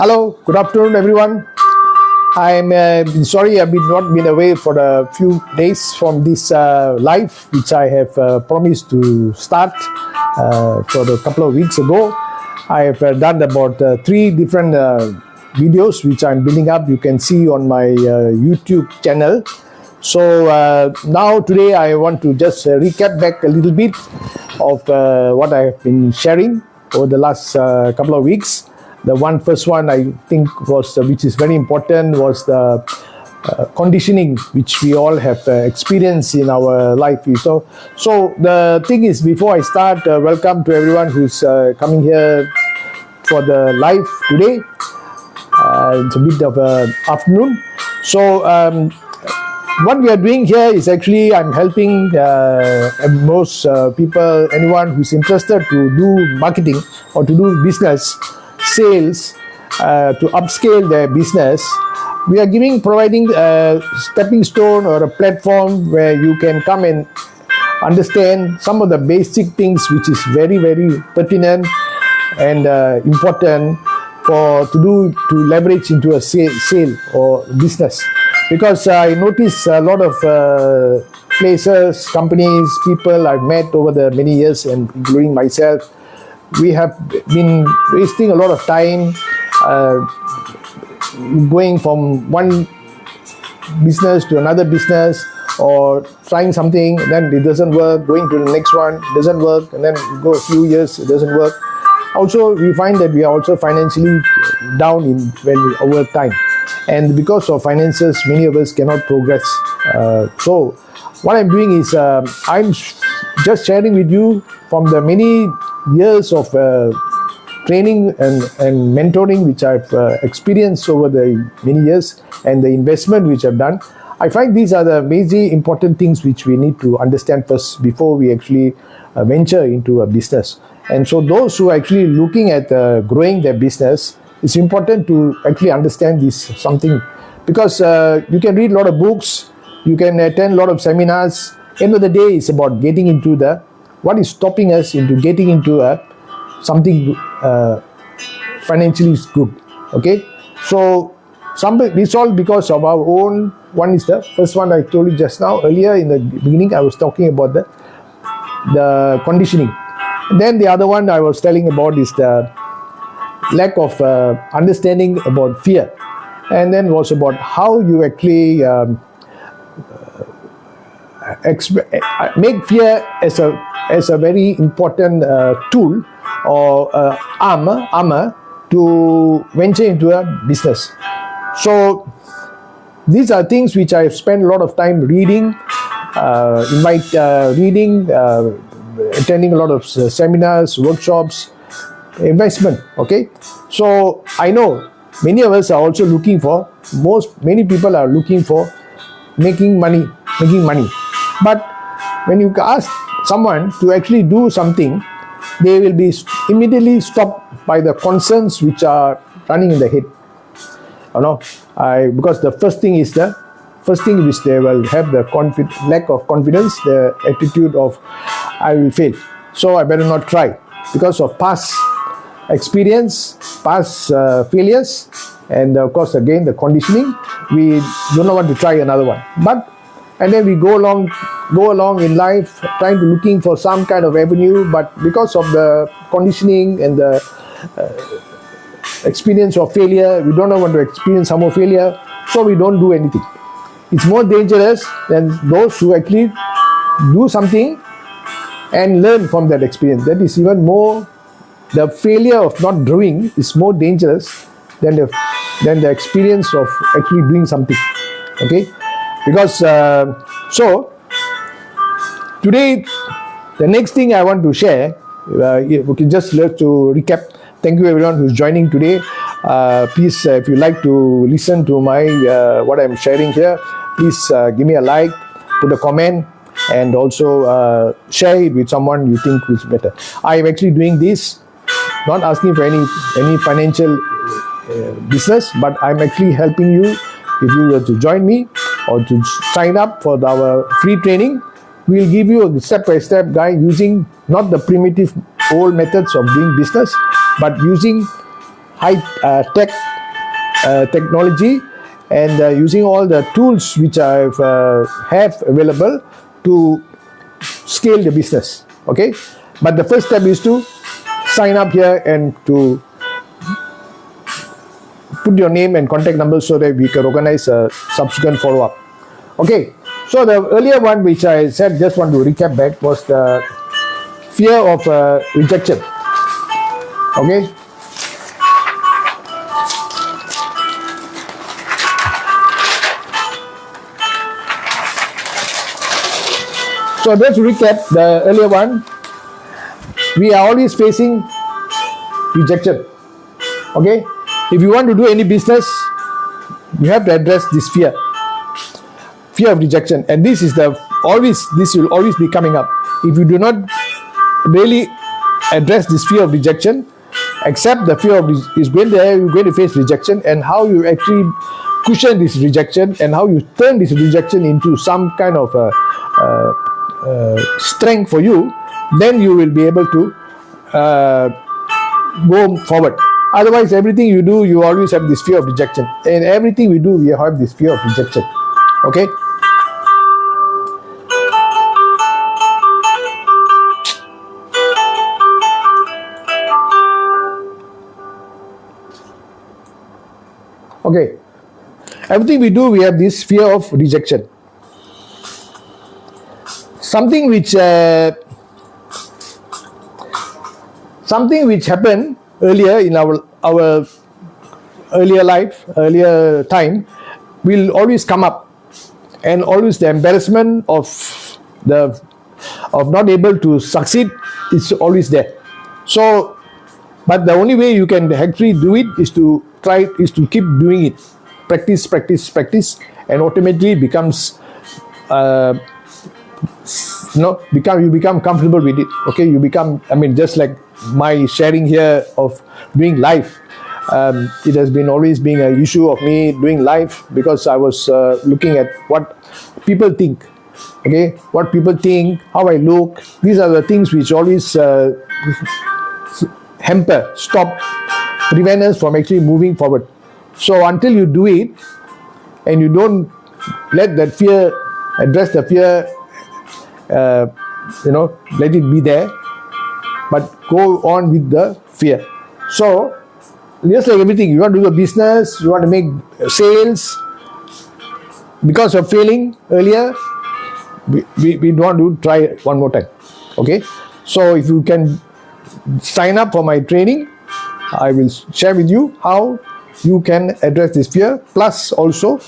Hello, good afternoon, everyone. I'm sorry I've not been away for a few days from this live, which I have promised to start for a couple of weeks ago. I have done about 3 different videos which I'm building up. You can see on my YouTube channel. So now today I want to just recap back a little bit of what I have been sharing over the last couple of weeks. The first one I think was, which is very important, was the conditioning which we all have experienced in our life. So the thing is, before I start, welcome to everyone who's coming here for the live today. It's a bit of an afternoon. So what we are doing here is actually I'm helping most people, anyone who's interested to do marketing or to do business, sales, to upscale their business. We are providing a stepping stone or a platform where you can come and understand some of the basic things which is very, very pertinent and important to leverage into a sale or business. Because I notice a lot of places, companies, people I've met over the many years, and including myself, we have been wasting a lot of time going from one business to another business, or trying something, then it doesn't work, going to the next one, doesn't work, and then go a few years, it doesn't work. Also, we find that we are also financially down over time. And because of finances, many of us cannot progress. So what I'm doing is I'm just sharing with you from the many years of training and mentoring which I've experienced over the many years, and the investment which I've done. I find these are the major important things which we need to understand first before we actually venture into a business. And so those who are actually looking at growing their business, it's important to actually understand this something, because you can read a lot of books, you can attend a lot of seminars. End of the day, it's about getting into what is stopping us into getting into something financially good. Okay, so it's all because of our own. One is the first one I told you just now. Earlier in the beginning, I was talking about the conditioning. And then the other one I was telling about is the lack of understanding about fear, and then was about how you actually make fear as a very important tool or armor to venture into a business. So these are things which I've spent a lot of time reading, attending a lot of seminars, workshops, investment. Okay, so I know many of us are also many people are looking for making money. But when you ask someone to actually do something, they will be immediately stopped by the concerns which are running in the head. Because the first thing which they will have the lack of confidence, the attitude of I will fail, so I better not try, because of past experience, past failures, and of course again the conditioning. We do not want to try another one. And then we go along in life looking for some kind of avenue, but because of the conditioning and the experience of failure, we don't want to experience some more failure, so we don't do anything. It's more dangerous than those who actually do something and learn from that experience. That is even more, the failure of not doing is more dangerous than the experience of actually doing something. Okay, because so today the next thing I want to share, just to recap. Thank you everyone who's joining today. Please, if you like to listen to my what I'm sharing here, please give me a like, put a comment, and also share it with someone you think is better. I'm actually doing this not asking for any financial business, but I'm actually helping you. If you were to join me or to sign up for our free training, we'll give you a step-by-step guide using not the primitive old methods of doing business, but using high tech technology and using all the tools which I have available to scale the business. Okay, but the first step is to sign up here and to put your name and contact number so that we can organize a subsequent follow-up. Okay, so the earlier one which I said, just want to recap back, was the fear of rejection. Okay, so let's recap the earlier one. We are always facing rejection. Okay, if you want to do any business, you have to address this fear of rejection, and this will always be coming up. If you do not really address this fear of rejection, accept the fear of is going there, you're going to face rejection, and how you actually cushion this rejection and how you turn this rejection into some kind of strength for you, then you will be able to go forward. Otherwise, everything you do, you always have this fear of rejection. And everything we do, we have this fear of rejection. Okay? Okay. Everything we do, we have this fear of rejection. Something which happened earlier in our earlier time will always come up, and always the embarrassment of not able to succeed is always there. So, but the only way you can actually do it is to keep doing it, practice, and ultimately becomes you become comfortable with it. Okay, you become, just like my sharing here of doing live, it has been always being an issue of me doing live, because I was looking at what people think. Okay, what people think, how I look, these are the things which always prevent us from actually moving forward. So until you do it and you don't let that fear, address the fear, let it be there, but go on with the fear. So just like everything, you want to do a business, you want to make sales, because of failing earlier, we want to try one more time. Okay, so if you can sign up for my training, I will share with you how you can address this fear. Plus also,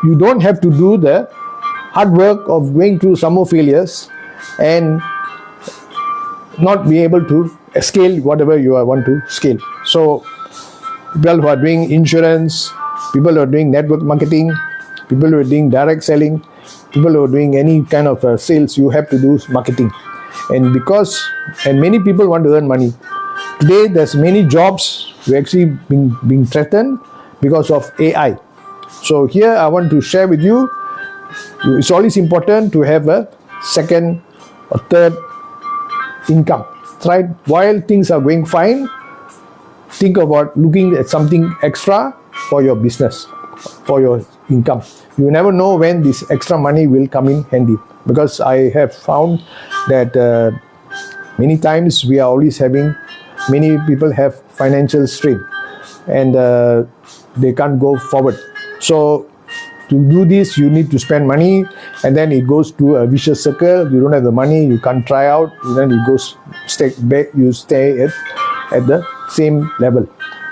you don't have to do the hard work of going through some more failures and not be able to scale whatever you want to scale. So people who are doing insurance, people who are doing network marketing, people who are doing direct selling, people who are doing any kind of sales, you have to do marketing. And many people want to earn money. Today there's many jobs who actually being threatened because of AI. So here I want to share with you, it's always important to have a second or third income. Right? While things are going fine, think about looking at something extra for your business, for your income. You never know when this extra money will come in handy, because I have found that many times many people have financial strain and they can't go forward. So to do this, you need to spend money, and then it goes to a vicious circle. You don't have the money, you can't try out, and then it goes back, you stay at the same level.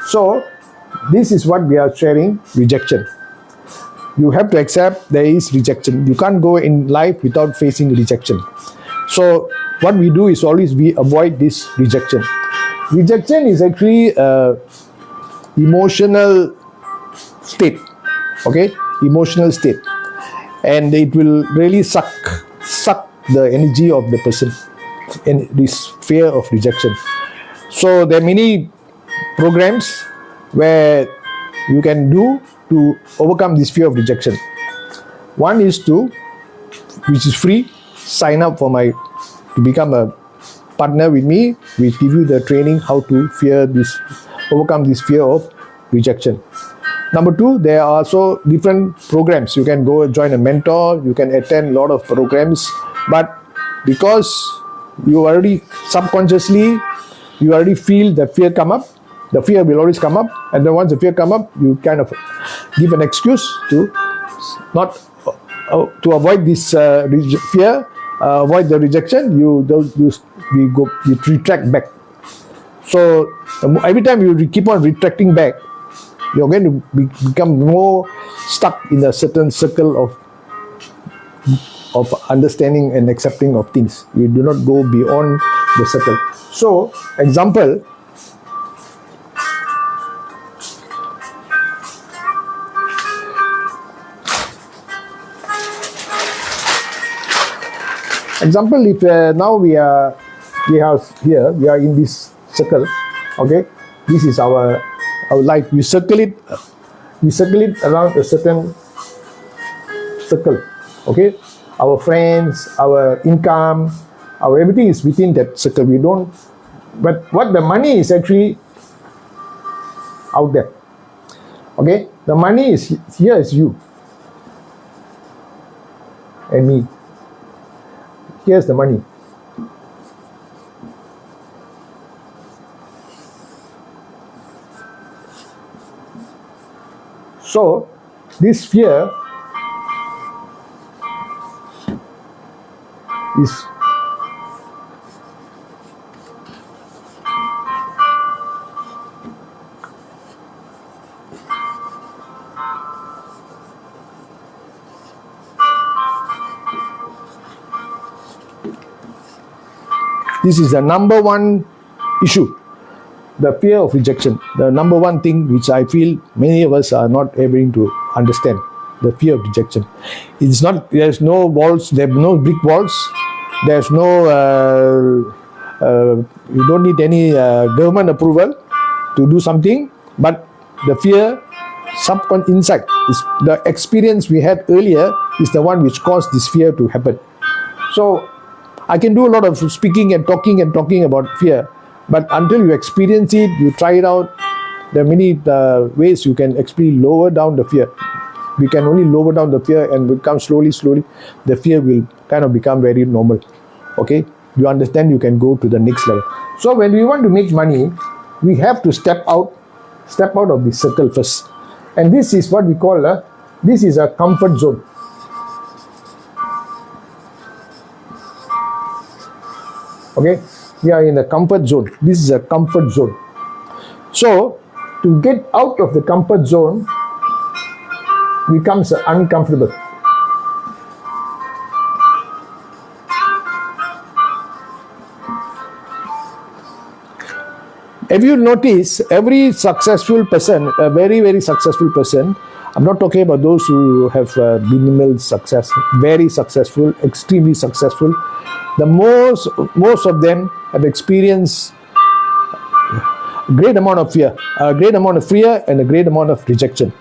So this is what we are sharing, rejection. You have to accept there is rejection. You can't go in life without facing rejection. So what we do is always we avoid this rejection. Rejection is actually emotional state. Okay, emotional state, and it will really suck the energy of the person in this fear of rejection. So there are many programs where you can do to overcome this fear of rejection. One is which is free, sign up to become a partner with me. We give you the training how to overcome this fear of rejection. Number two, there are also different programs. You can go join a mentor, you can attend a lot of programs, but because you already subconsciously, you already feel the fear come up, the fear will always come up, and then once the fear come up, you kind of give an excuse to not to avoid this fear, avoid the rejection. You retract back. So every time you keep on retracting back, you're going to become more stuck in a certain circle of understanding and accepting of things. You do not go beyond the circle. So, example, if now we are in this circle, okay, this is our life. We circle it around a certain circle, okay. Our friends, our income, our everything is within that circle. We don't, but what the money is actually out there, okay. The money is here, is you and me. Here's the money. So this fear is the number one issue, the fear of rejection. The number one thing which I feel many of us are not able to understand, the fear of rejection. It's not, there's no walls, there are no brick walls, there's no, you don't need any government approval to do something, but the fear inside, is the experience we had earlier is the one which caused this fear to happen. So I can do a lot of speaking and talking about fear, but until you experience it, you try it out, there are many ways you can actually lower down the fear. We can only lower down the fear and become slowly, the fear will kind of become very normal. Okay, you understand, you can go to the next level. So when we want to make money, we have to step out of the circle first. And this is what we call this is a comfort zone. Okay, we are in a comfort zone. This is a comfort zone. So to get out of the comfort zone becomes uncomfortable. If you notice, every successful person, a very, very successful person, I'm not talking about those who have minimal success, very successful, extremely successful. The most of them have experienced a great amount of fear, and a great amount of rejection.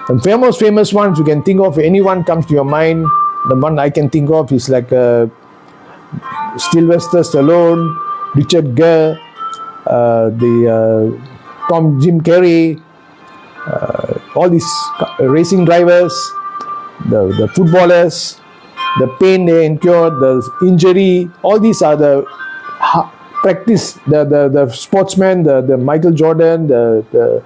The famous ones you can think of, anyone comes to your mind, the one I can think of is like Sylvester Stallone, Richard Gere, Jim Carrey, all these racing drivers, the footballers, the pain they incur, the injury, all these are the practice, the sportsmen, the Michael Jordan, there's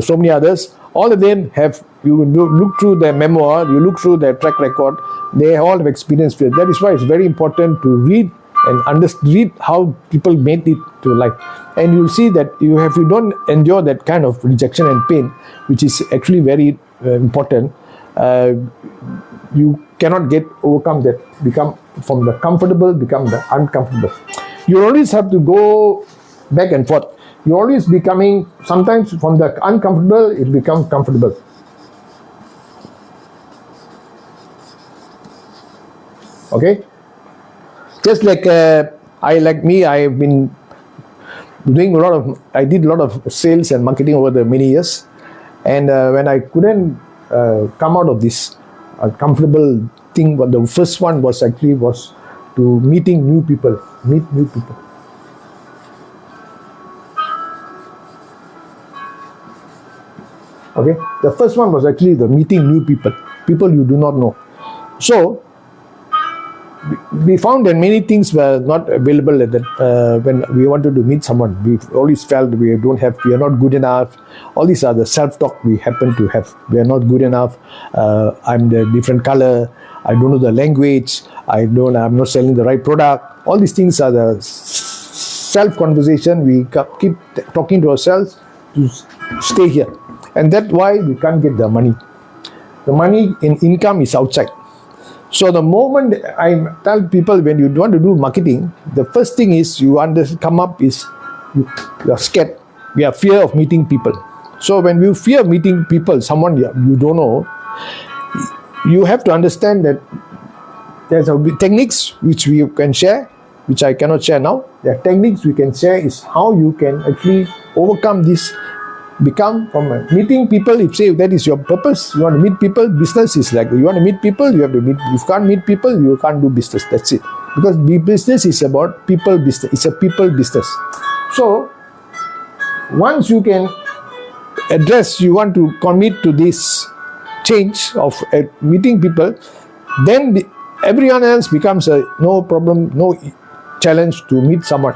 so many others. All of them have, you look through their memoir, you look through their track record, they all have experienced fear. That is why it's very important to read and read how people made it to life. And you'll see that if you don't endure that kind of rejection and pain, which is actually very important, you cannot overcome that, become from the comfortable, become the uncomfortable. You always have to go back and forth. You're always becoming, sometimes from the uncomfortable, it becomes comfortable. Okay? Just like I've been doing I did a lot of sales and marketing over the many years. And when I couldn't come out of this comfortable thing, but the first one was to meet new people. Okay, the first one was actually the meeting new people you do not know. So we found that many things were not available at that when we wanted to meet someone. We always felt we are not good enough. All these are the self-talk we happen to have. We are not good enough. I'm the different color. I don't know the language. I'm not selling the right product. All these things are the self-conversation. We keep talking to ourselves to stay here, and that's why we can't get the money. The money in income is outside. So the moment I tell people, when you want to do marketing, the first thing is you are scared. We have fear of meeting people. So when you fear meeting people, someone you don't know, you have to understand that there's techniques which we can share, which I cannot share now. The techniques we can share is how you can actually overcome this. Become from meeting people. If say that is your purpose, you want to meet people. Business is like you want to meet people, you have to meet. If you can't meet people, you can't do business. That's it. Because business is about people business. It's a people business. So once you can address, you want to commit to this change of meeting people, then everyone else becomes a no problem, no challenge to meet someone.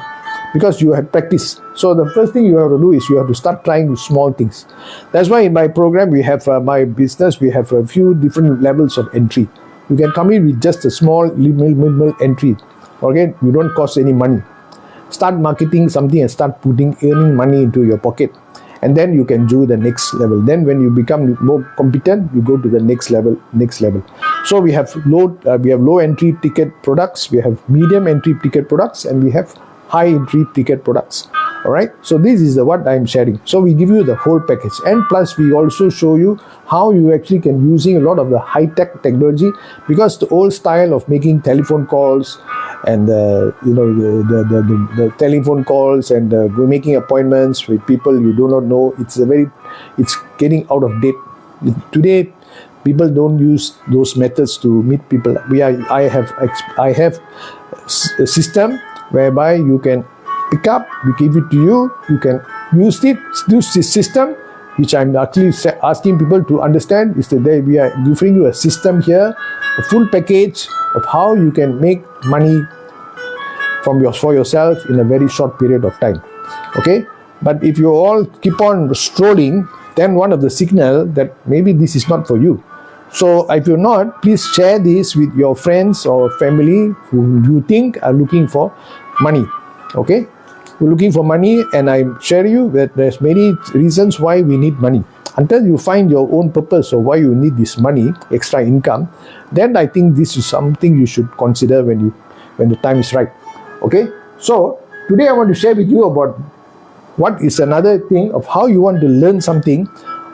Because you have practice. So the first thing you have to do is you have to start trying small things. That's why in my program we have my business, we have a few different levels of entry. You can come in with just a small minimal entry. Okay, you don't cost any money. Start marketing something and start earning money into your pocket, and then you can do the next level. Then when you become more competent, you go to the next level. So we have low entry ticket products, we have medium entry ticket products, and we have high entry ticket products. All right, so this is what I'm sharing. So we give you the whole package, and plus we also show you how you actually can using a lot of the high-tech technology, because the old style of making telephone calls and the telephone calls and making appointments with people you do not know, it's getting out of date. Today people don't use those methods to meet people. I have a system whereby you can pick up, we give it to you, you can use this system, which I'm actually asking people to understand, is that we are giving you a system here, a full package of how you can make money for yourself in a very short period of time. Okay, but if you all keep on strolling, then one of the signal that maybe this is not for you. So if you're not, please share this with your friends or family who you think are looking for money. Okay, we're looking for money, and I share you that there's many reasons why we need money. Until you find your own purpose or why you need this money, extra income, then I think this is something you should consider when the time is right. Okay, so today I want to share with you about what is another thing of how you want to learn something,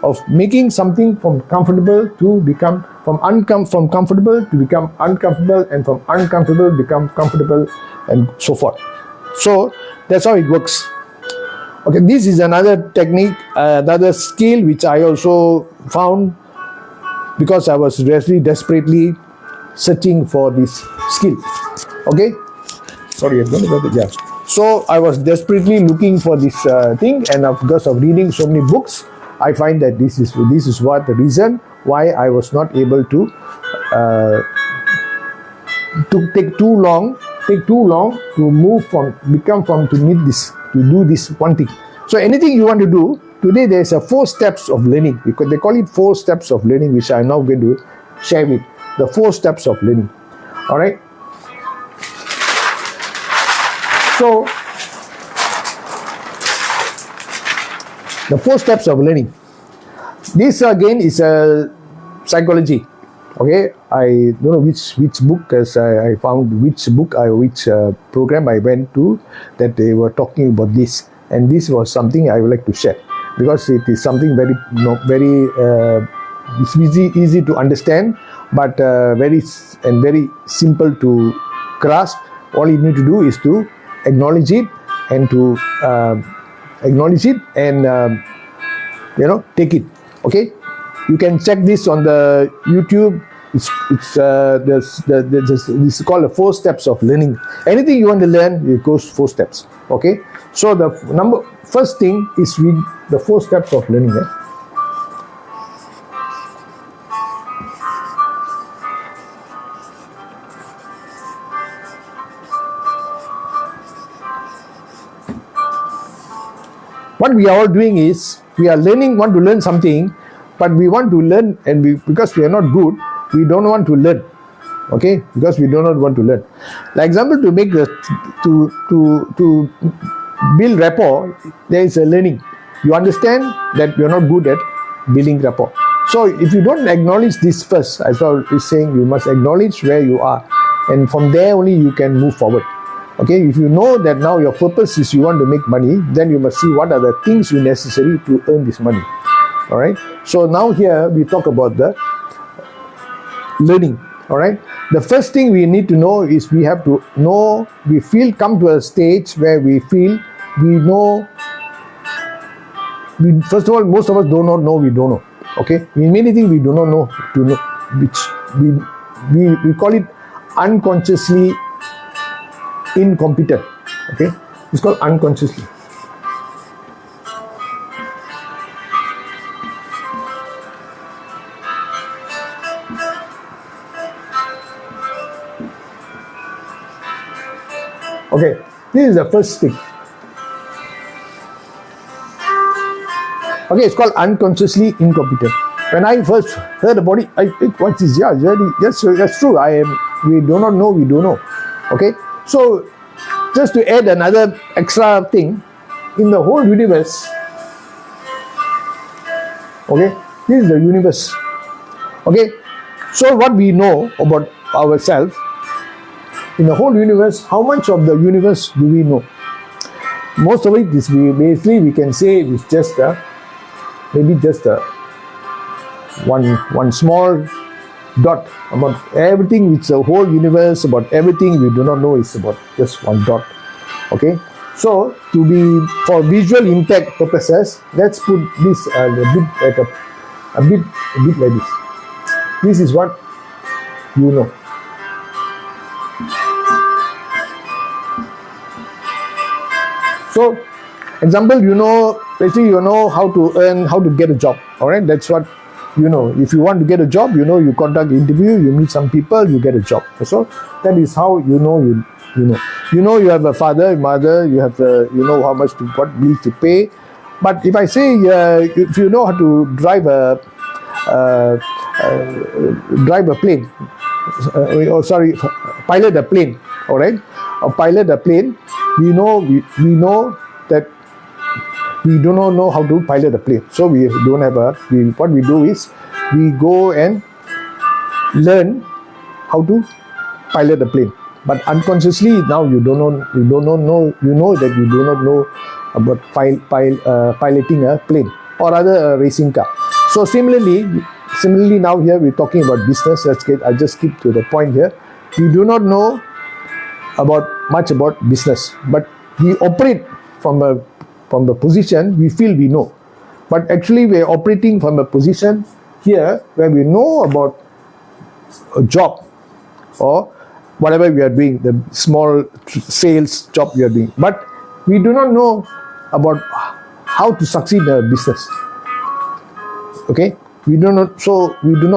of making something from comfortable to become from comfortable to become uncomfortable, and from uncomfortable become comfortable, and so forth. So that's how it works. Okay, this is another technique, another skill which I also found because I was really desperately searching for this skill. Okay, sorry, I'm going to yeah. So I was desperately looking for this thing, and because of reading so many books, I find that this is what the reason why I was not able to take too long to move from to do this one thing. So anything you want to do today, there's a 4 steps of learning, because they call it 4 steps of learning, which I'm now going to share with the 4 steps of learning. All right. So the 4 steps of learning. This again is a psychology. Okay, I don't know which book, as I found which program I went to that they were talking about this, and this was something I would like to share, because it is something very it's easy to understand, but very simple to grasp. All you need to do is to acknowledge it and take it. Okay, you can check this on the YouTube. It's called the 4 steps of learning. Anything you want to learn, it goes 4 steps. Okay, so the first thing is read the 4 steps of learning. what we are all doing is we are want to learn something, but we want to learn, and because we are not good, we don't want to learn. Okay, because we do not want to learn. Like example, to make to build rapport, there is a learning. You understand that you are not good at building rapport. So if you don't acknowledge this first, I thought is saying you must acknowledge where you are, and from there only you can move forward. Okay, if you know that now your purpose is you want to make money, then you must see what are the things you necessary to earn this money. All right. So now here we talk about the learning. All right. The first thing we need to know is we have to know, come to a stage where we feel we know. First of all, most of us do not know we don't know. Okay, many things we do not know to know, which we call it unconsciously incompetent. Okay, it's called unconsciously. Okay, this is the first thing. Okay, it's called unconsciously incompetent. When I first heard about it, I think, what is, yeah, really, yes, that's true. We do not know, we do know. Okay, so just to add another extra thing, in the whole universe, okay, this is the universe. Okay, so what we know about ourselves, in the whole universe, how much of the universe do we know? Most of it is basically we can say it's just maybe just one small dot about everything. It's a whole universe, about everything we do not know is about just one dot. Okay, so for visual impact purposes, let's put this a bit like this. This is what you know. So, example, basically you know how to get a job. All right, that's what you know. If you want to get a job, you conduct interview, you meet some people, you get a job. So that is how you know. You have a father, mother, you have how much what bills to pay. But if I say if you know how to drive a plane, pilot a plane. All right, or pilot a plane. We know that we do not know how to pilot a plane. So we don't have what we do is we go and learn how to pilot a plane. But unconsciously now you don't know that you do not know about piloting a plane or rather a racing car. So similarly now here we're talking about business. I just skip to the point here. We do not know much about business, but we operate from the position we feel we know. But actually we are operating from a position here where we know about a job or whatever we are doing, the small sales job we are doing. But we do not know about how to succeed in a business. Okay, we do not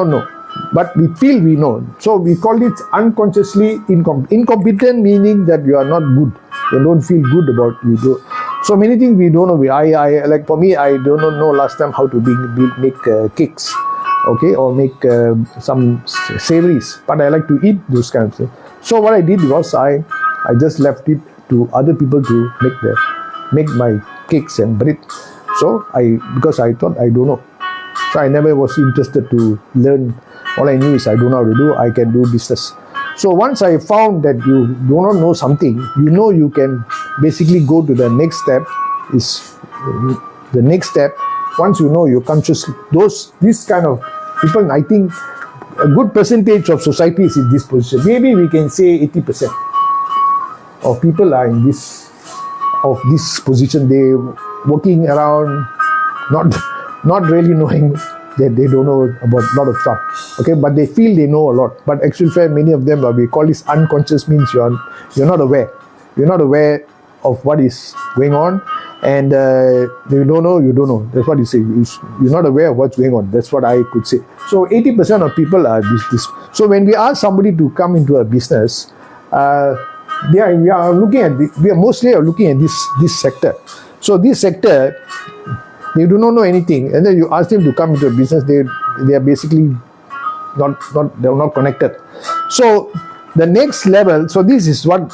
know. But we feel we know. So we call it unconsciously incompetent, meaning that you are not good. You don't feel good about you do. So many things we don't know. I like for me, I do not know last time how to make cakes, okay, or make some savories. But I like to eat those kinds of things. So what I did was I just left it to other people to make my cakes and bread. So because I thought I don't know. So I never was interested to learn. All I knew is I don't know how to do, I can do business. So once I found that you do not know something, you can basically go to the next step. Once you know, you're conscious. This kind of people, I think a good percentage of society is in this position. Maybe we can say 80% of people are in this position. They working around, not really knowing that they don't know about a lot of stuff. Okay, but they feel they know a lot. But actually, many of them we call this unconscious, means you're not aware. You're not aware of what is going on, and you don't know. That's what you say. You're not aware of what's going on. That's what I could say. So 80% of people are this. So when we ask somebody to come into a business, we are mostly looking at this sector. So this sector, they do not know anything, and then you ask them to come into a business, they are basically they're not connected. So the next level, so this is what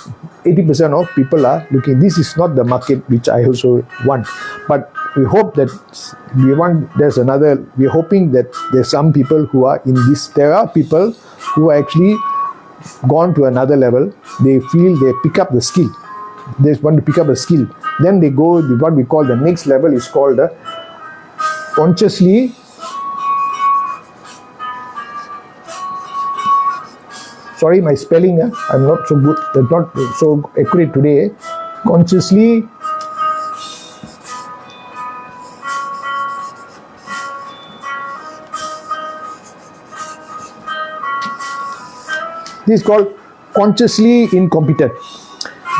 80% of people are looking. This is not the market which I also want, but we hope that we're hoping that there's some people who are in this. There are people who are actually gone to another level. They feel they pick up the skill. They want to pick up a skill. Then they go, what we call the next level is called consciously. Sorry, my spelling, I'm not so good, not so accurate today. Consciously this is called consciously incompetent.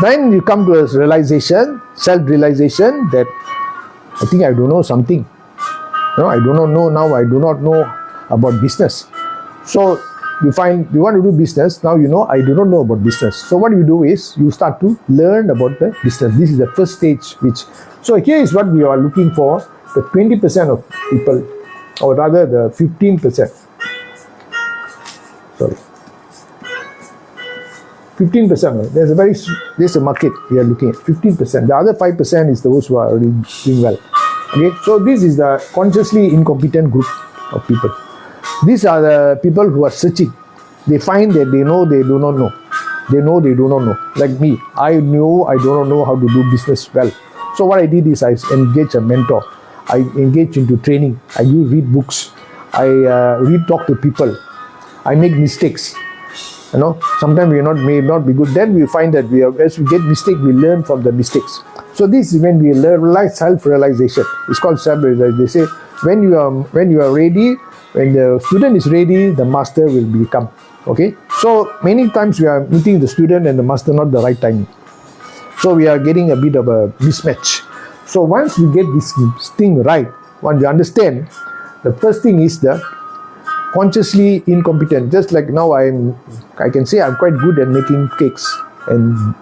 Then you come to a realization, self-realization, that I think I don't know something. I do not know now, I do not know about business. So you find you want to do business, now I do not know about business. So what you do is you start to learn about the business. This is the first stage so here is what we are looking for, the 20% of people, or rather the 15%. Sorry. 15%. There's a market we are looking at. 15%. The other 5% is those who are already doing well. Okay, so this is the consciously incompetent group of people. These are the people who are searching. They find that they know they do not know. They know they do not know. Like me, I know I do not know how to do business well. So what I did is I engaged a mentor. I engage into training. I read books. I talk to people. I make mistakes. Sometimes may not be good. Then we find that as we get mistakes, we learn from the mistakes. So this is when we realize self-realization. It's called self-realization. They say when you are ready, when the student is ready, the master will become. Okay. So many times we are meeting the student and the master not the right time. So we are getting a bit of a mismatch. So once we get this thing right, once we understand, the first thing is the consciously incompetent. Just like now I can say I'm quite good at making cakes and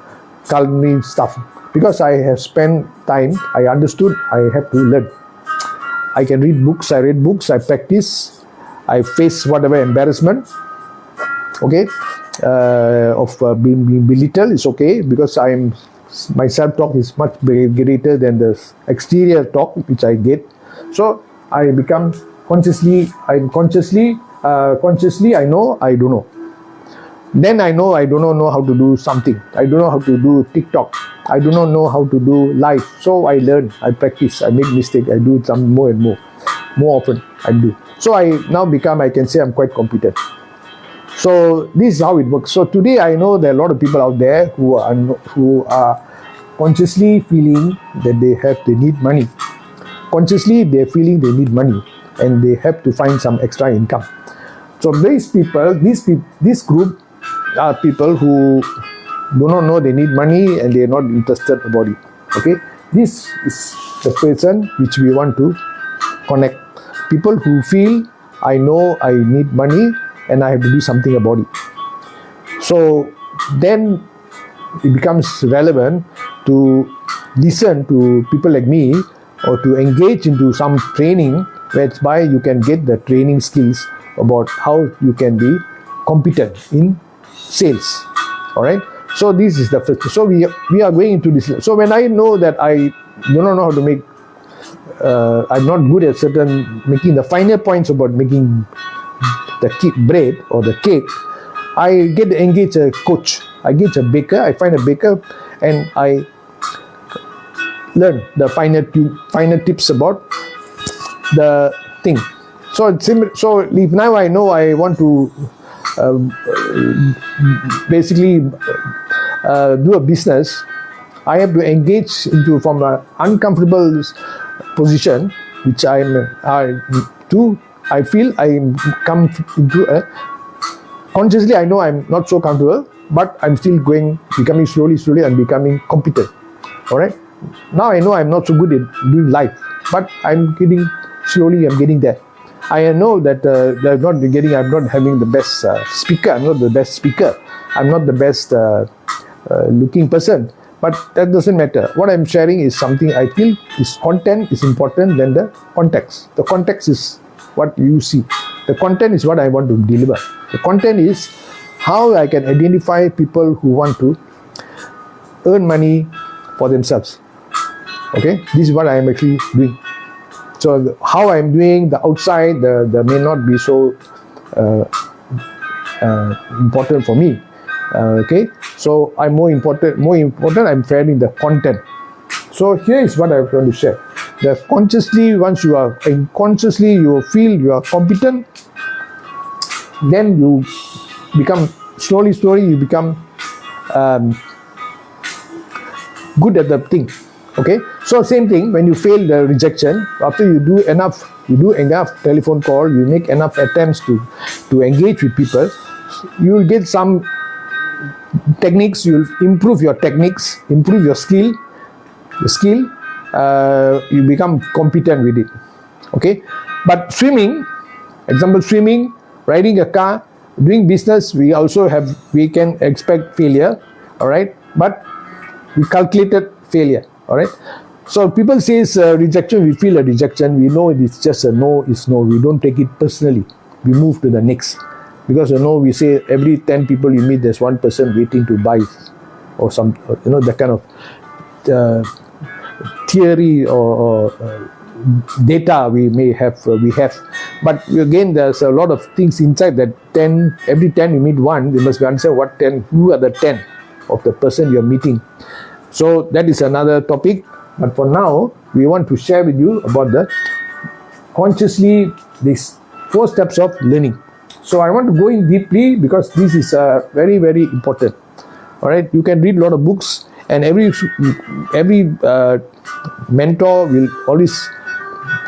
culinary stuff, because I have spent time, I understood, I have to learn. I can read books, I read books, I practice, I face whatever embarrassment, okay, of being belittled is okay, because my self-talk is much greater than the exterior talk which I get. So I become consciously I know I don't know. Then I know I do not know how to do something. I don't know how to do TikTok. I do not know how to do live. So I learn, I practice, I make mistakes, I do some more and more often I do. So I now I can say I'm quite competent. So this is how it works. So today I know there are a lot of people out there who are consciously feeling that they need money. Consciously they're feeling they need money and they have to find some extra income. So these people, this group are people who do not know they need money and they are not interested about it. Okay, this is the person which we want to connect. People who feel I know I need money and I have to do something about it. So then it becomes relevant to listen to people like me or to engage into some training whereby you can get the training skills about how you can be competent in sales. All right. So this is the first. So we are going into this. So when I know that I do not know how to make, I'm not good at making the finer points about making the bread or the cake, I get to engage a coach. I engage a baker. I find a baker and I learn the finer tips about the thing. So it's so if now I know I want to basically do a business, I have to engage into from an uncomfortable position, which I feel I come into a consciously I know I'm not so comfortable, but I'm still becoming slowly I'm becoming competent. All right. Now I know I'm not so good at doing life, but I'm getting there. I know that I'm not having the best speaker. I'm not the best speaker. I'm not the best looking person. But that doesn't matter. What I'm sharing is something I feel is content is important than the context. The context is what you see. The content is what I want to deliver. The content is how I can identify people who want to earn money for themselves. Okay, this is what I am actually doing. So how I am doing the outside, the may not be so important for me. Okay, so I'm more important. I'm sharing the content. So here is what I'm going to share. That consciously, once you are consciously, you feel you are competent, then you become slowly you become good at the thing. Okay, so same thing when you fail the rejection, after you do enough telephone call, you make enough attempts to engage with people, you will get some techniques, you'll improve your techniques, improve your skill, you become competent with it. Okay, but swimming, example swimming, riding a car, doing business, we can expect failure, all right, but we calculated failure. All right. So people says rejection, we feel a rejection. We know it's just a no is no. We don't take it personally. We move to the next. Because we say every 10 people you meet, there's one person waiting to buy or some, that kind of theory or data we have. But again, there's a lot of things inside that 10, every 10 you meet one, you must answer what 10, who are the 10 of the person you're meeting. So that is another topic, but for now we want to share with you about the consciously these 4 steps of learning. So I want to go in deeply because this is very important. All right, you can read a lot of books, and every mentor will always,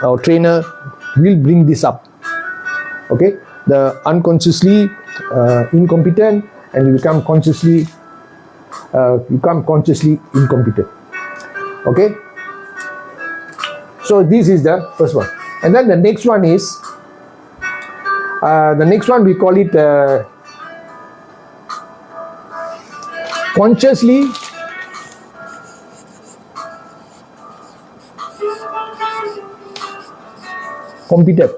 our trainer will bring this up. Okay, the unconsciously incompetent, and you become consciously incompetent. Okay, so this is the first one, and then the next one is we call it consciously competent.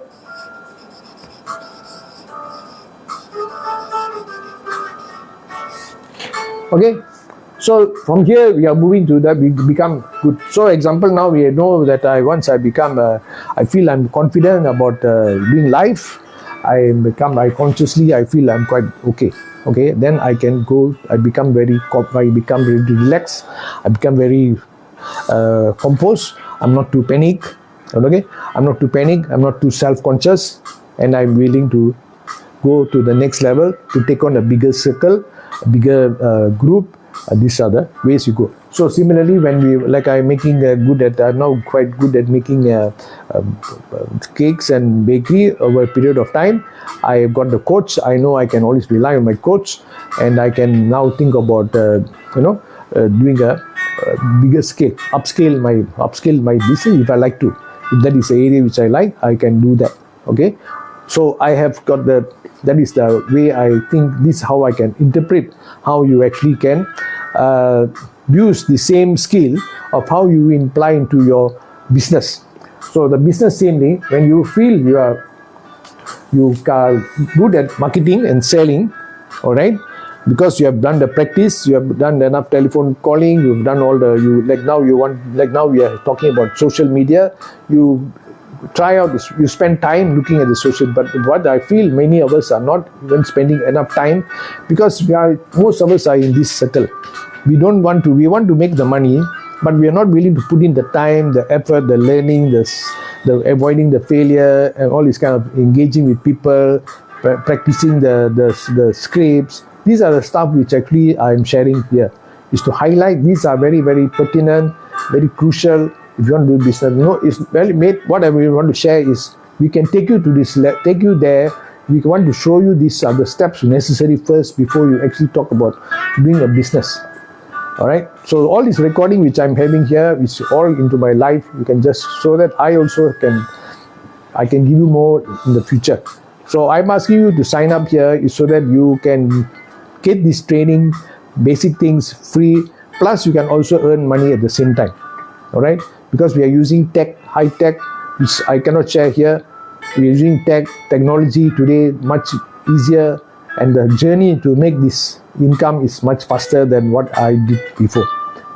Okay, so from here we are moving to that we become good. So example, now we know that I feel I'm confident about doing life. I feel I'm quite okay. Okay, then I can go. I become very relaxed. I become very composed. I'm not too panic. Okay, I'm not too self-conscious, and I'm willing to go to the next level to take on a bigger circle, a bigger group. These are the ways you go. So similarly, when I'm now quite good at making cakes and bakery over a period of time. I got the coach. I know I can always rely on my coach, and I can now think about doing a bigger scale, upscale my business if I like to. If that is an area which I like, I can do that. Okay, so I have got that is the way I think. This is how I can interpret how you actually can use the same skill of how you imply into your business. So the business same thing, when you feel you are good at marketing and selling, all right, because you have done the practice, you have done enough telephone calling, you've done all now we are talking about social media. You try out this, you spend time looking at the social, but what I feel many of us are not even spending enough time, because most of us are in this circle. We want to make the money, but we are not willing to put in the time, the effort, the learning, the avoiding the failure, and all this kind of engaging with people, practicing the scripts. These are the stuff which actually I am sharing here, is to highlight. These are very pertinent, very crucial if you want to do business. It's very what I want to share is we can take you to this, take you there. We want to show you these are the steps necessary first before you actually talk about doing a business. All right. So all this recording which I'm having here is all into my life. You can just, so that I can give you more in the future. So I'm asking you to sign up here so that you can get this training, basic things free plus you can also earn money at the same time. All right, because we are using tech, high tech, which I cannot share here. We are using technology today much easier, and the journey to make this income is much faster than what I did before.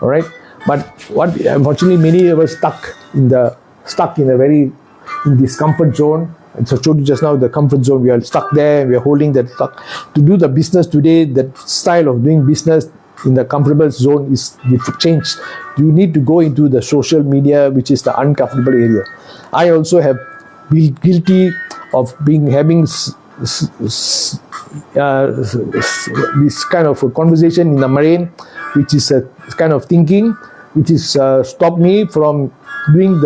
All right, but what unfortunately many of us stuck in this comfort zone. And so I told you just now, the comfort zone, we are stuck there, we are holding that stuck. To do the business today, that style of doing business in the comfortable zone is changed. You need to go into the social media, which is the uncomfortable area. I also have been guilty of having this kind of a conversation in the marine, which is a kind of thinking, which is stopped me from doing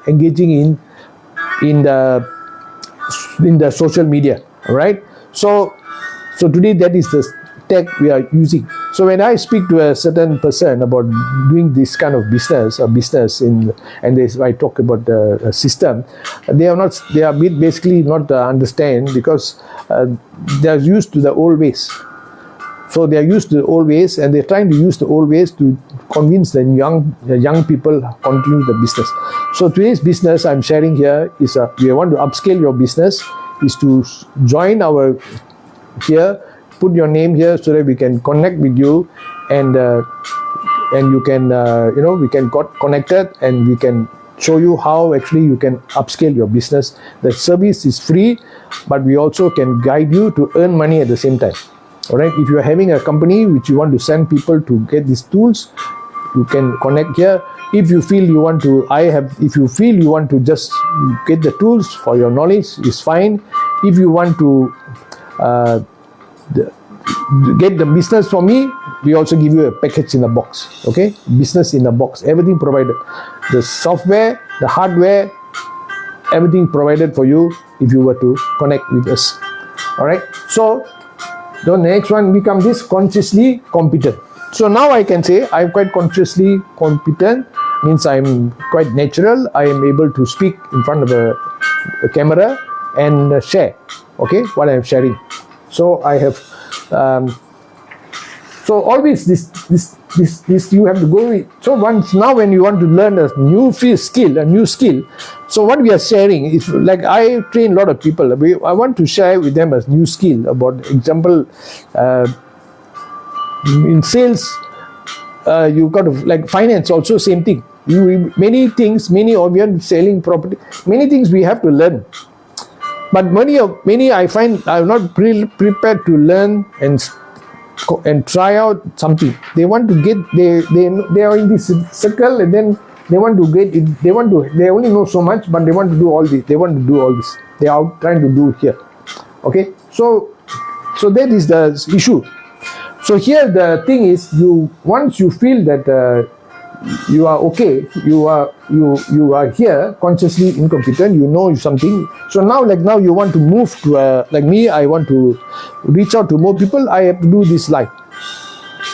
engaging in the social media. All right, so today that is the tech we are using. So when I speak to a certain person about doing this kind of business, and I talk about the system, they are basically not understand, because they are used to the old ways. So they are used to the old ways, and they're trying to use the old ways to convince the young people continue the business. So today's business I'm sharing here is we want to upscale your business, is to join our here, put your name here so that we can connect with you, and you can we can get connected, and we can show you how actually you can upscale your business. The service is free, but we also can guide you to earn money at the same time. All right, if you are having a company which you want to send people to get these tools, you can connect here. If you feel you want to, just get the tools for your knowledge, is fine. If you want to get the business from me, we also give you a package in a box. Okay, business in a box, everything provided, the software, the hardware, everything provided for you if you were to connect with us. All right, so the next one becomes this consciously competent. So now I can say I'm quite consciously competent, means I'm quite natural. I am able to speak in front of a camera and share, okay, what I'm sharing. So I have so always this you have to go with. So once now when you want to learn a new skill, so what we are sharing is, like, I train a lot of people. I want to share with them a new skill. About example, in sales, you got to, like, finance also same thing. Many of you selling property, many things we have to learn. But many I find are not prepared to learn and try out something. They want to get they are in this circle, and then they want to get it. They only know so much, but they want to do all this. They want to do all this. They are trying to do here. Okay, so that is the issue. So here the thing is, once you feel that you are okay, you are here consciously incompetent, you know something. So now you want to move to like me, I want to reach out to more people. I have to do this live.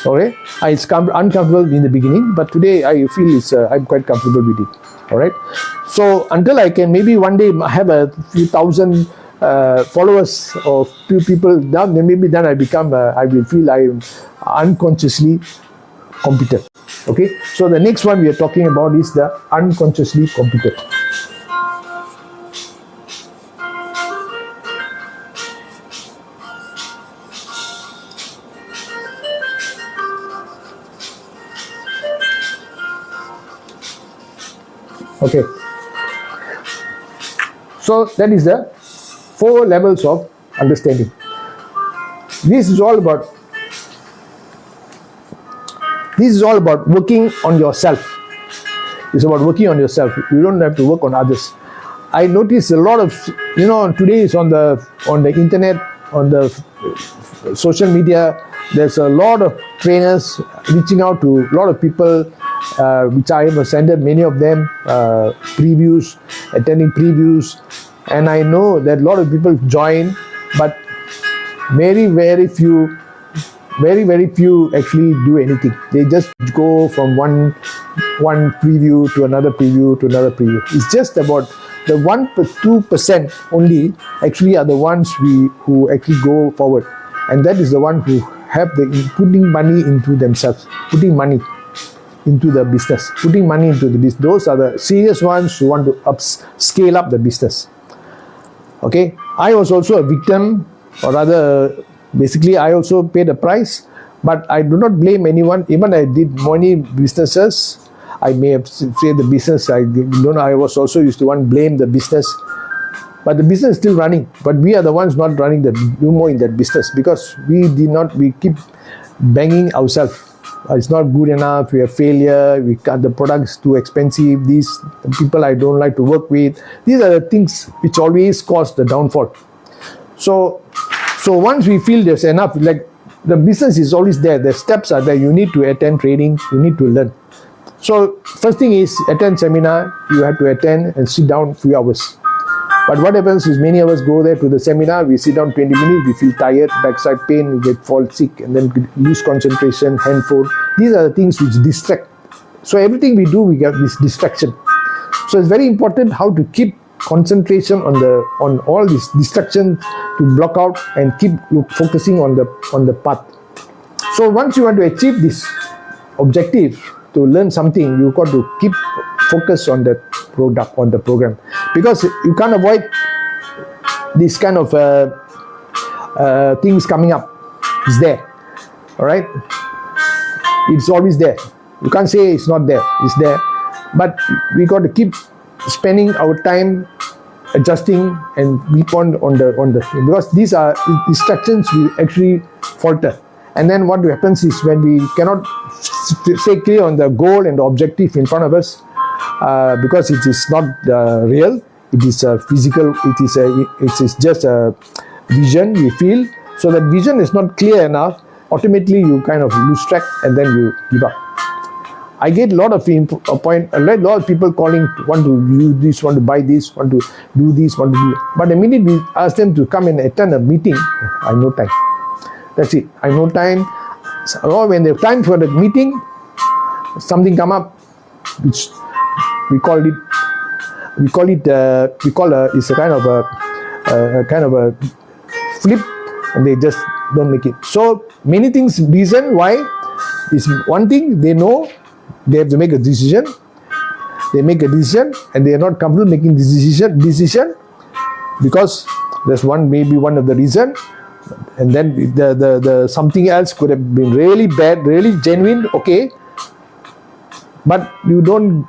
Okay, it's uncomfortable in the beginning, but today I feel I'm quite comfortable with it. All right, so until I can maybe one day have a few thousand followers or few people, then I become I will feel I am unconsciously competent. Okay, so the next one we are talking about is the unconsciously competent. Okay, so that is the 4 levels of understanding. This is all about working on yourself. It's about working on yourself. You don't have to work on others. I notice a lot of, today is on the internet, on the social media, there's a lot of trainers reaching out to a lot of people, which I have attended, many of them, attending previews, and I know that a lot of people join, but very, very few actually do anything. They just go from one preview to another preview to another preview. It's just about the 1-2% only actually are the ones who actually go forward, and that is the one who have the putting money into themselves, putting money. into the business, putting money into the business. Those are the serious ones who want to scale up the business. Okay, I was also a victim, or rather, basically, I also paid a price, but I do not blame anyone. Even I did many businesses. I may have said the business, I don't know, I was also used to want to blame the business. But the business is still running. But we are the ones not running the no more in that business, because we keep banging ourselves. It's not good enough, we have failure, the product is too expensive, the people I don't like to work with. These are the things which always cause the downfall. So once we feel there's enough, like the business is always there, the steps are there, you need to attend training, you need to learn. So first thing is attend seminar, you have to attend and sit down few hours. But what happens is many of us go there to the seminar, we sit down 20 minutes, we feel tired, backside pain, we fall sick, and then lose concentration, handphone. These are the things which distract. So everything we do, we get this distraction. So it's very important how to keep concentration on all these distractions, to block out and keep focusing on the path. So once you want to achieve this objective, to learn something, you got to keep focus on the product, on the program, because you can't avoid this kind of things coming up. It's there, all right? It's always there. You can't say it's not there. It's there, but we got to keep spending our time adjusting and keep on the because these are distractions will actually falter. And then what happens is, when we cannot stay clear on the goal and the objective in front of us, because it is not real, it is physical, it is just a vision we feel. So that vision is not clear enough, automatically you kind of lose track and then you give up. I get a lot of people calling, want to do this, want to buy this, want to do this, want to do. But the minute we ask them to come and attend a meeting, I have no time. That's it. I have no time. So when they have time for the meeting, something come up, which it's a kind of a flip, and they just don't make it. So many things. Reason why is one thing, they know they have to make a decision. They make a decision and they are not comfortable making decision because there's maybe one of the reason. And then the something else could have been really bad, really genuine, okay, but they don't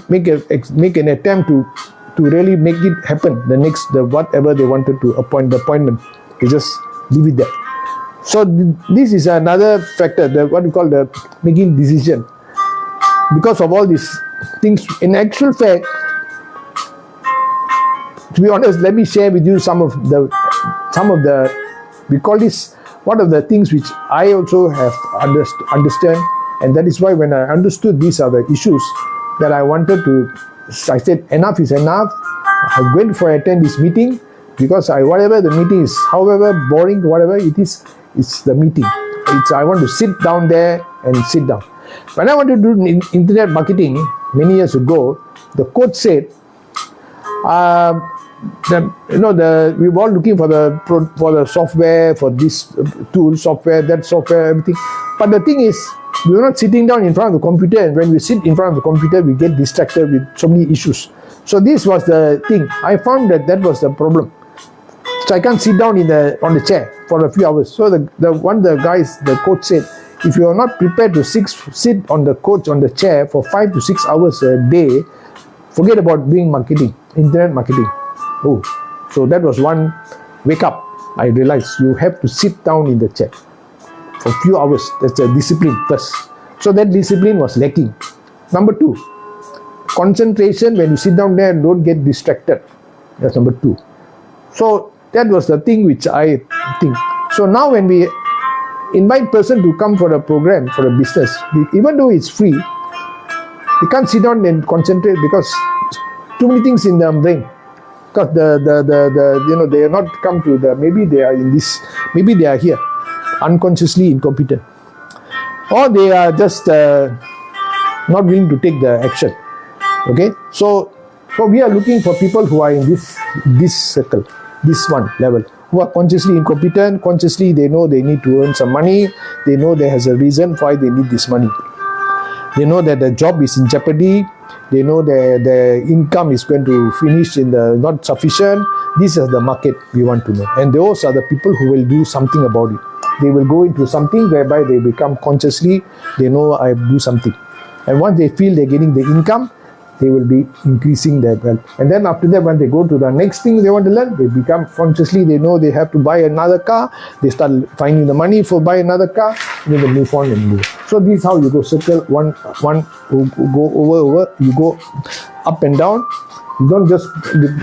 make an attempt to really make it happen. Whatever they wanted to appointment, they just leave it there. So this is another factor, what we call the making decision. Because of all these things, in actual fact, to be honest, let me share with you some of the we call this one of the things which I also have understand, and that is why when I understood these are the issues that I said enough is enough. I'm going to attend this meeting, because whatever the meeting is, however boring, whatever it is, it's the meeting. I want to sit down there and sit down. When I wanted to do internet marketing many years ago, the coach said, we were all looking for the software, for this tool, software, that software, everything. But the thing is, we were not sitting down in front of the computer, and when we sit in front of the computer, we get distracted with so many issues. So this was the thing. I found that was the problem. So I can't sit down on the chair for a few hours. So the coach said, if you are not prepared to sit on the chair for 5 to 6 hours a day, forget about doing marketing, internet marketing. Oh, so that was one wake up. I realized you have to sit down in the chair for a few hours. That's a discipline first. So that discipline was lacking. Number 2, concentration. When you sit down there, don't get distracted. That's number 2. So that was the thing which I think. So now when we invite person to come for a program, for a business, even though it's free, you can't sit down and concentrate because too many things in their brain. Because they are not come to maybe they are in this, maybe they are here, unconsciously incompetent, or they are just not willing to take the action. Okay, so we are looking for people who are in this circle, this one level, who are consciously incompetent. Consciously they know they need to earn some money, they know there has a reason why they need this money. They know that the job is in jeopardy. They know the income is going to finish in the not sufficient. This is the market we want to know. And those are the people who will do something about it. They will go into something whereby they become consciously, they know I do something. And once they feel they're getting the income, they will be increasing their wealth. And then after that, when they go to the next thing they want to learn, they become consciously, they know they have to buy another car. They start finding the money for buy another car, and then they move on and move. So this is how you go circle one go over, you go up and down. You don't just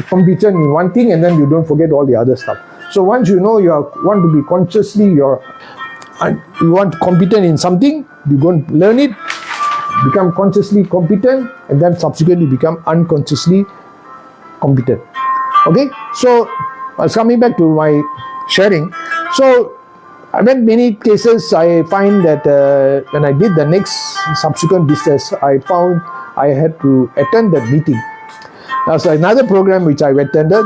competition in one thing and then you don't forget all the other stuff. So once you know you want to be consciously, you want competent in something, you go and learn it, become consciously competent, and then subsequently become unconsciously competent. Okay, so coming back to my sharing. So I met many cases. I find that when I did the next subsequent business, I found I had to attend that meeting. Now, so another program which I attended,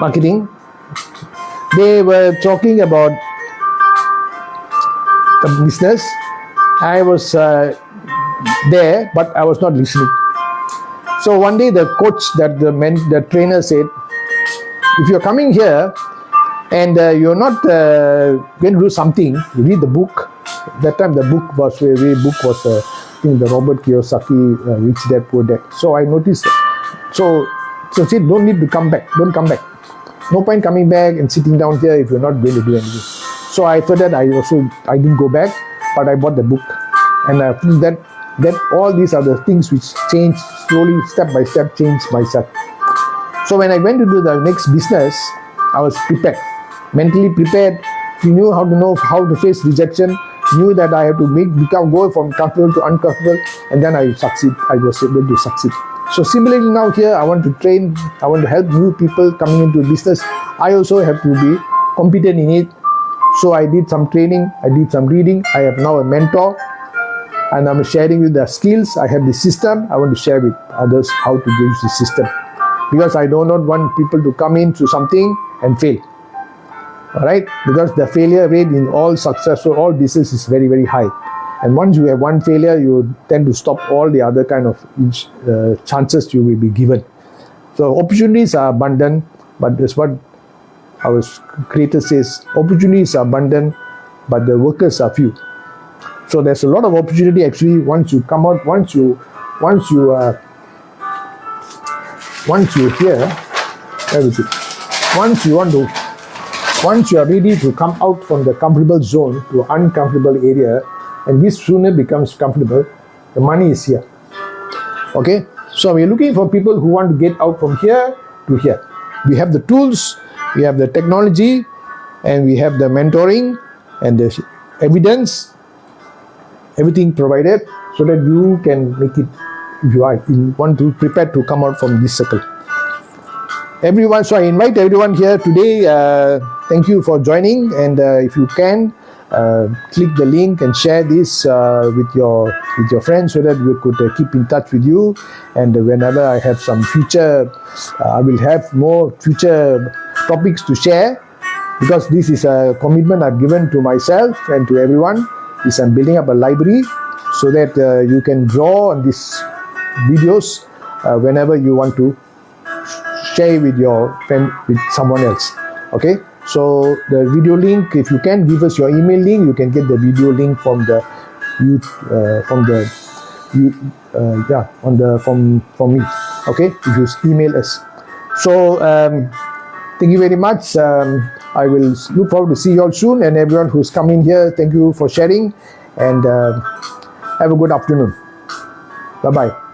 marketing, they were talking about the business. I was there, but I was not listening. So one day the coach, the trainer said, if you're coming here and you're not going to do something, you read the book. That time the book was I think the Robert Kiyosaki, Rich Dad Poor Dad. So I noticed that. So said, don't need to come back. Don't come back. No point coming back and sitting down here if you're not going to do anything. So after that, I didn't go back, but I bought the book, and I feel that all these are the things which change slowly, step by step, change myself. So when I went to do the next business, I was prepared, mentally prepared. Knew how to face rejection. Knew that I have to go from comfortable to uncomfortable, and then I succeed. I was able to succeed. So similarly now here, I want to train, I want to help new people coming into business. I also have to be competent in it. So I did some training, I did some reading. I have now a mentor, and I'm sharing with the skills. I have the system. I want to share with others how to use the system, because I do not want people to come into something and fail. All right, because the failure rate in all successful, all business is very, very high. And once you have one failure, you tend to stop all the other kind of chances you will be given. So opportunities are abundant, but that's what our creator says. Opportunities are abundant, but the workers are few. So there's a lot of opportunity actually once you come out, once you hear, where is it? Once you are ready to come out from the comfortable zone to uncomfortable area, and this sooner becomes comfortable, the money is here. Okay, so we're looking for people who want to get out from here to here. We have the tools, we have the technology, and we have the mentoring and the evidence, everything provided, so that you can make it if you want to prepare to come out from this circle. Everyone, so I invite everyone here today. Thank you for joining, and if you can, click the link and share this with your friends, so that we could keep in touch with you. And whenever I have some future, I will have more future topics to share, because this is a commitment I've given to myself and to everyone. Is I'm building up a library so that you can draw on these videos whenever you want to share with your friend, with someone else. Okay, so the video link, if you can give us your email link, you can get the video link from me. Okay, if you email us. So thank you very much. I will look forward to see you all soon, and everyone who's coming here, thank you for sharing, and have a good afternoon. Bye bye.